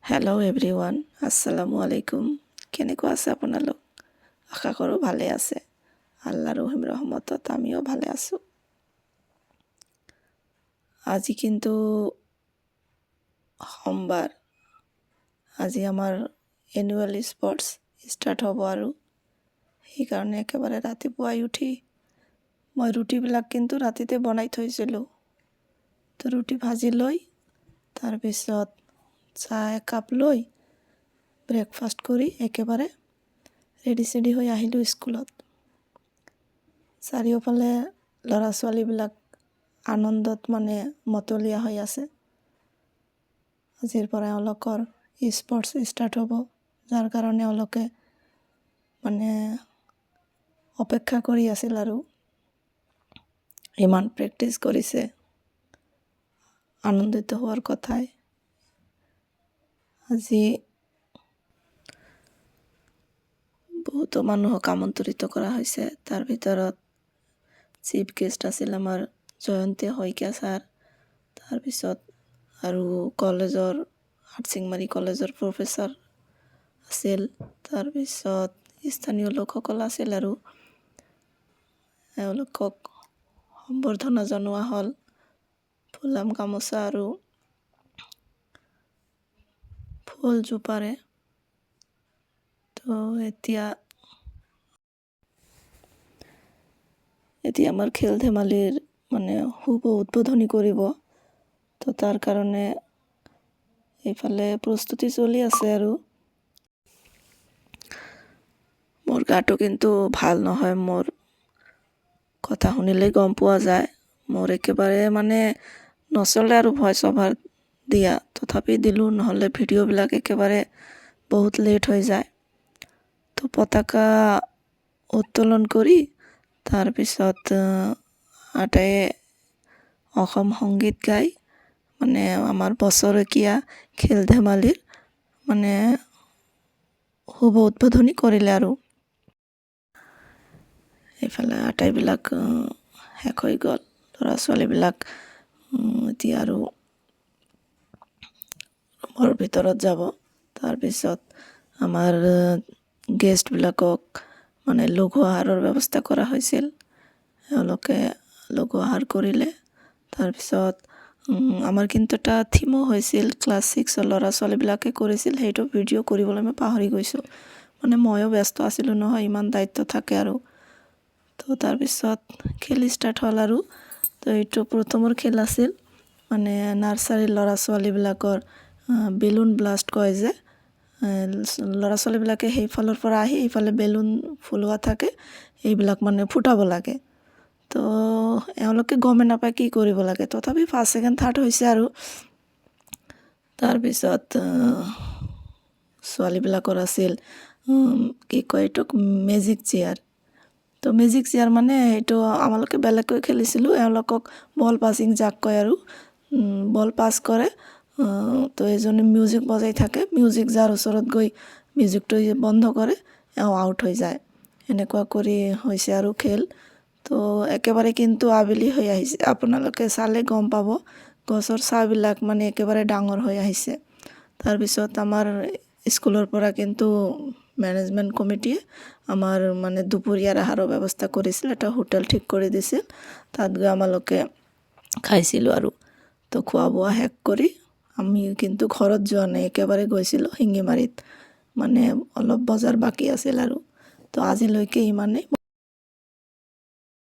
Hello' everyone, আসসালামু আলাইকুম। কেনেকুৱা আছে আপোনালোক? আশা কৰোঁ ভালে আছে। আল্লাহৰ ৰহিম ৰহমতত আমিও ভালে আছোঁ। আজি কিন্তু সোমবাৰ। আজি আমাৰ এনুৱেল স্পৰ্টছ ষ্টাৰ্ট হ'ব আৰু সেইকাৰণে একেবাৰে ৰাতিপুৱাই উঠি মই ৰুটিবিলাক কিন্তু ৰাতিতে বনাই থৈছিলোঁ। তো ৰুটি ভাজি লৈ তাৰপিছত চাহ একাপ লৈ ব্ৰেকফাষ্ট কৰি একেবাৰে ৰেডি হৈ আহিলোঁ স্কুলত। চাৰিওফালে ল'ৰা ছোৱালীবিলাক আনন্দত মতলীয়া হৈ আছে। আজিৰ পৰা এওঁলোকৰ স্পৰ্টছ ষ্টাৰ্ট হ'ব, যাৰ কাৰণে এওঁলোকে অপেক্ষা কৰি আছিল আৰু ইমান প্ৰেক্টিছ কৰিছে। আনন্দিত হোৱাৰ কথাই। আজি বহুতো মানুহক আমন্ত্ৰিত কৰা হৈছে। তাৰ ভিতৰত চিফ গেষ্ট আছিল আমাৰ জয়ন্তী শইকীয়া ছাৰ, তাৰপিছত আৰু কলেজৰ হাটচিংমাৰী কলেজৰ প্ৰফেচাৰ আছিল, তাৰপিছত স্থানীয় লোকসকল আছিল আৰু এওঁলোকক সম্বৰ্ধনা জনোৱা হ'ল ফুলাম গামোচা আৰু ফুলজোপাৰে। তো এতিয়া আমাৰ খেল ধেমালিৰ শুভ উদ্বোধনী কৰিব। তো তাৰ কাৰণে এইফালে প্ৰস্তুতি চলি আছে আৰু মোৰ গাটো কিন্তু ভাল নহয়। মোৰ কথা শুনিলেই গম পোৱা যায়। মোৰ একেবাৰে নচলে আৰু ভইচ অভাৰ দিয়া, তথাপি দিলোঁ, নহ'লে ভিডিঅ'বিলাক একেবাৰে বহুত লেট হৈ যায়। তো পতাকা উত্তোলন কৰি তাৰপিছত আটায়ে অসম সংগীত গাই আমাৰ বছৰেকীয়া খেল ধেমালিৰ শুভ উদ্বোধনী কৰিলে আৰু এইফালে আটাইবিলাক শেষ হৈ গ'ল। ল'ৰা ছোৱালীবিলাক এতিয়া আৰু ৰুমৰ ভিতৰত যাব। তাৰপিছত আমাৰ গেষ্টবিলাকক লঘু আহাৰৰ ব্যৱস্থা কৰা হৈছিল। এওঁলোকে লঘু আহাৰ কৰিলে। তাৰপিছত আমাৰ কিন্তু এটা থিমো হৈছিল, ক্লাছ 6ৰ ল'ৰা ছোৱালীবিলাকে কৰিছিল। সেইটো ভিডিঅ' কৰিবলৈ মই পাহৰি গৈছোঁ। ময়ো ব্যস্ত আছিলোঁ নহয়, ইমান দায়িত্ব থাকে আৰু। তো তাৰপিছত খেল ষ্টাৰ্ট হ'ল আৰু তো এইটো প্ৰথমৰ খেল আছিল। নাৰ্চাৰীৰ ল'ৰা ছোৱালীবিলাকৰ বেলুন ব্লাষ্ট কয় যে, ল'ৰা ছোৱালীবিলাকে সেইফালৰ পৰা আহি এইফালে বেলুন ফুলোৱা থাকে, এইবিলাক ফুটাব লাগে। তো এওঁলোকে গমে নাপায় কি কৰিব লাগে, তথাপি ফাৰ্ষ্ট ছেকেণ্ড থাৰ্ড হৈছে আৰু। তাৰপিছত ছোৱালীবিলাকৰ আছিল কি কয় এইটোক মেজিক চেয়াৰ। তো মেজিক চেয়াৰ সেইটো আমালোকে বেলেগকৈ খেলিছিলোঁ। এওঁলোকক বল পাছিং যাক কয় আৰু বল পাছ কৰে। তো এজনে মিউজিক বজাই থাকে, মিউজিক যাৰ ওচৰত গৈ মিউজিকটো বন্ধ কৰে, এওঁ আউট হৈ যায়। এনেকুৱা কৰি হৈছে আৰু খেল। তো একেবাৰে কিন্তু আবেলি হৈ আহিছে, আপোনালোকে চালে গম পাব গছৰ ছাঁবিলাক একেবাৰে ডাঙৰ হৈ আহিছে। তাৰপিছত আমাৰ স্কুলৰ পৰা কিন্তু মেনেজমেণ্ট কমিটিয়ে আমাৰ দুপৰীয়াৰ আহাৰৰ ব্যৱস্থা কৰিছিল। এটা হোটেল ঠিক কৰি দিছিল, তাত গৈ আমালোকে খাইছিলোঁ আৰু। তো খোৱা বোৱা শেষ কৰি আমি কিন্তু ঘৰত যোৱা নাই, একেবাৰে গৈছিলোঁ শিঙিমাৰীত। অলপ বজাৰ বাকী আছিল আৰু। তো আজিলৈকে ইমানেই।